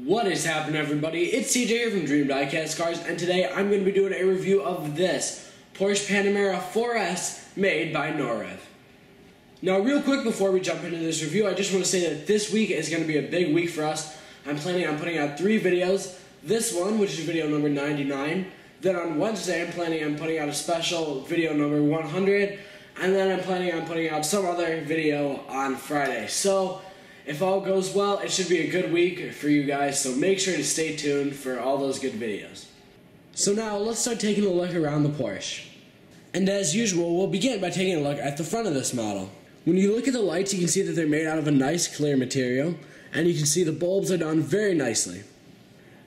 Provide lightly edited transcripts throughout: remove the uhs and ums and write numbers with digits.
What is happening, everybody? It's CJ here from Dream Diecast Cars, and today I'm going to be doing a review of this Porsche Panamera 4S made by Norev. Now, real quick before we jump into this review, I just want to say that this week is going to be a big week for us. I'm planning on putting out 3 videos. This one, which is video number 99. Then on Wednesday, I'm planning on putting out a special video number 100. And then I'm planning on putting out some other video on Friday. So, if all goes well, it should be a good week for you guys, so make sure to stay tuned for all those good videos. So now, let's start taking a look around the Porsche. And as usual, we'll begin by taking a look at the front of this model. When you look at the lights, you can see that they're made out of a nice clear material, and you can see the bulbs are done very nicely.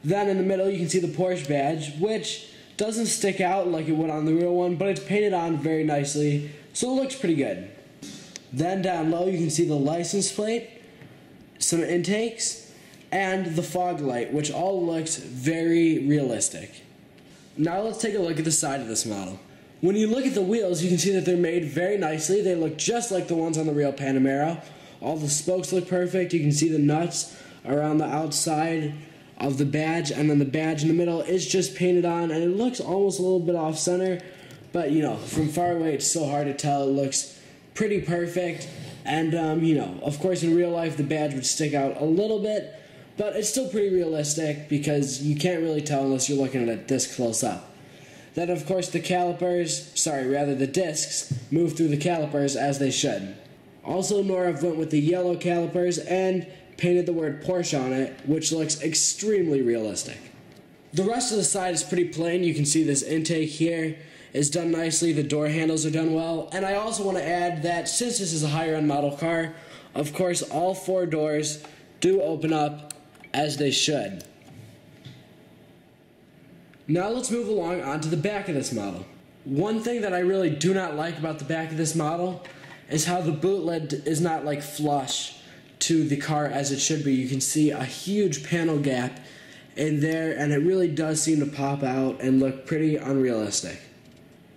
Then in the middle, you can see the Porsche badge, which doesn't stick out like it would on the real one, but it's painted on very nicely, so it looks pretty good. Then down low, you can see the license plate, some intakes, and the fog light, which all looks very realistic. Now let's take a look at the side of this model. When you look at the wheels, you can see that they're made very nicely. They look just like the ones on the real Panamera. All the spokes look perfect. You can see the nuts around the outside of the badge, and then the badge in the middle is just painted on, and it looks almost a little bit off center, but from far away it's so hard to tell. It looks pretty perfect. And, of course in real life the badge would stick out a little bit, but it's still pretty realistic because you can't really tell unless you're looking at it this close up. Then, of course, the discs move through the calipers as they should. Also, Norev went with the yellow calipers and painted the word Porsche on it, which looks extremely realistic. The rest of the side is pretty plain. You can see this intake here is done nicely, the door handles are done well, and I also want to add that since this is a higher end model car, of course all 4 doors do open up as they should. Now let's move along onto the back of this model. One thing that I really do not like about the back of this model is how the boot lid is not like flush to the car as it should be. You can see a huge panel gap in there, and it really does seem to pop out and look pretty unrealistic.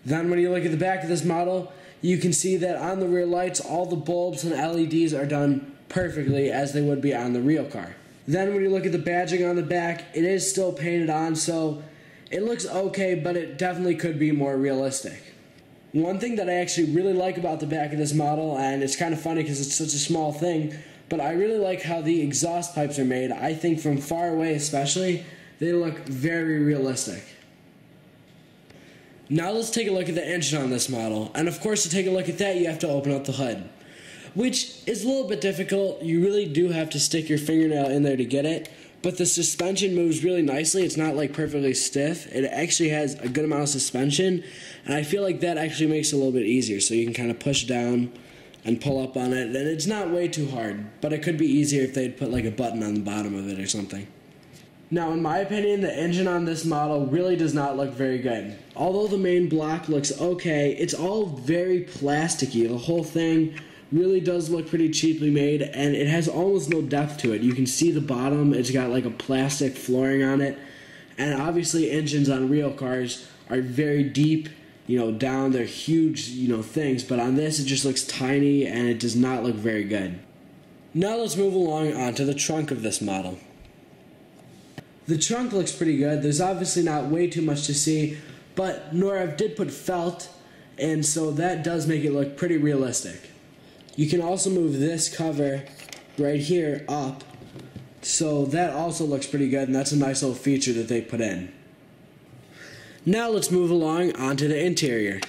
Then when you look at the back of this model, you can see that on the rear lights, all the bulbs and LEDs are done perfectly as they would be on the real car. Then when you look at the badging on the back, it is still painted on, so it looks okay, but it definitely could be more realistic. One thing that I actually really like about the back of this model, and it's kind of funny because it's such a small thing, but I really like how the exhaust pipes are made. I think from far away especially, they look very realistic. Now let's take a look at the engine on this model, and of course to take a look at that you have to open up the hood, which is a little bit difficult. You really do have to stick your fingernail in there to get it, but the suspension moves really nicely. It's not like perfectly stiff. It actually has a good amount of suspension, and I feel like that actually makes it a little bit easier, so you can kind of push down and pull up on it, and it's not way too hard, but it could be easier if they'd put like a button on the bottom of it or something. Now, in my opinion, the engine on this model really does not look very good. Although the main block looks okay, it's all very plasticky. The whole thing really does look pretty cheaply made, and it has almost no depth to it. You can see the bottom, it's got like a plastic flooring on it, and obviously engines on real cars are very deep, down, they're huge, things, but on this it just looks tiny and it does not look very good. Now let's move along onto the trunk of this model. The trunk looks pretty good. There's obviously not way too much to see, but Norev did put felt, and so that does make it look pretty realistic. You can also move this cover right here up, so that also looks pretty good, and that's a nice little feature that they put in. Now let's move along onto the interior.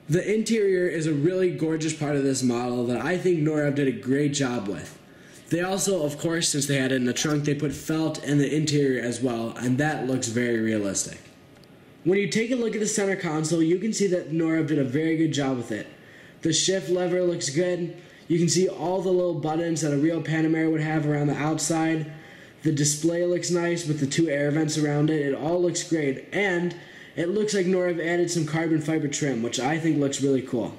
The interior is a really gorgeous part of this model that I think Norev did a great job with. They also, of course, since they had it in the trunk, they put felt in the interior as well, and that looks very realistic. When you take a look at the center console, you can see that Norev did a very good job with it. The shift lever looks good. You can see all the little buttons that a real Panamera would have around the outside. The display looks nice with the 2 air vents around it. It all looks great, and it looks like Norev added some carbon fiber trim, which I think looks really cool.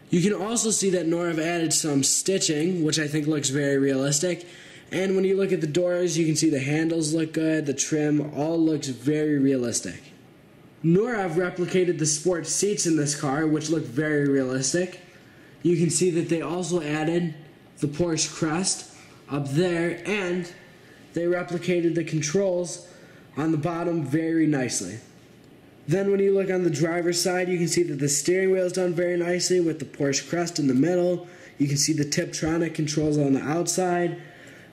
You can also see that Norev added some stitching, which I think looks very realistic. And when you look at the doors, you can see the handles look good, the trim all looks very realistic. Norev replicated the sport seats in this car, which look very realistic. You can see that they also added the Porsche crest up there, and they replicated the controls on the bottom very nicely. Then when you look on the driver's side, you can see that the steering wheel is done very nicely with the Porsche crest in the middle. You can see the Tiptronic controls on the outside.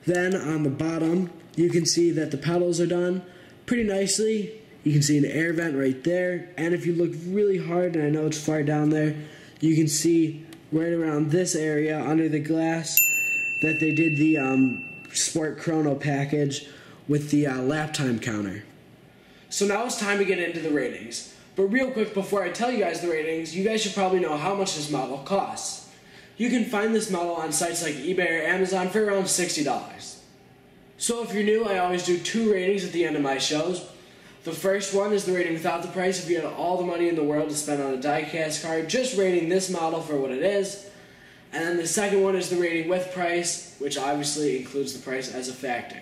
Then on the bottom, you can see that the pedals are done pretty nicely. You can see an air vent right there. And if you look really hard, and I know it's far down there, you can see right around this area under the glass that they did the Sport Chrono package with the lap time counter. So now it's time to get into the ratings. But real quick, before I tell you guys the ratings, you guys should probably know how much this model costs. You can find this model on sites like eBay or Amazon for around $60. So if you're new, I always do 2 ratings at the end of my shows. The first one is the rating without the price. If you had all the money in the world to spend on a die-cast car, just rating this model for what it is. And then the second one is the rating with price, which obviously includes the price as a factor.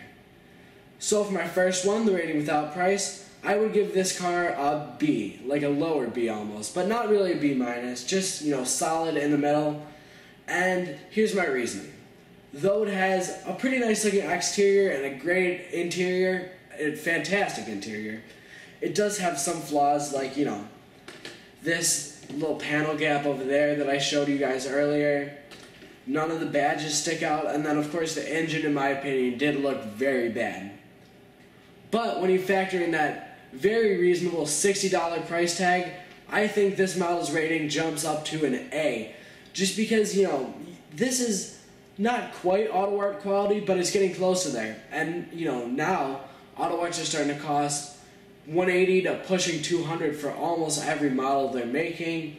So for my first one, the rating without price, I would give this car a B, like a lower B almost, but not really a B minus, just, solid in the middle. And here's my reasoning. Though it has a pretty nice looking exterior and a great interior, a fantastic interior, it does have some flaws like, this little panel gap over there that I showed you guys earlier. None of the badges stick out, and then of course the engine, in my opinion, did look very bad. But when you factor in that very reasonable $60 price tag, I think this model's rating jumps up to an A. Just because, this is not quite auto art quality, but it's getting close to there. And, now auto arts are starting to cost $180 to pushing $200 for almost every model they're making.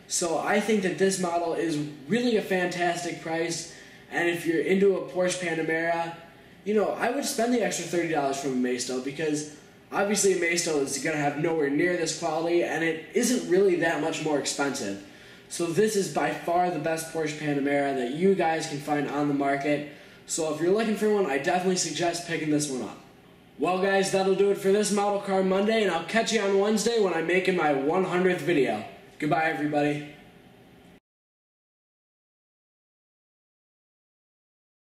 So I think that this model is really a fantastic price. And if you're into a Porsche Panamera, I would spend the extra $30 from a Maisto, because obviously a Maisto is going to have nowhere near this quality, and it isn't really that much more expensive. So this is by far the best Porsche Panamera that you guys can find on the market. So if you're looking for one, I definitely suggest picking this one up. Well guys, that'll do it for this Model Car Monday, and I'll catch you on Wednesday when I'm making my 100th video. Goodbye everybody.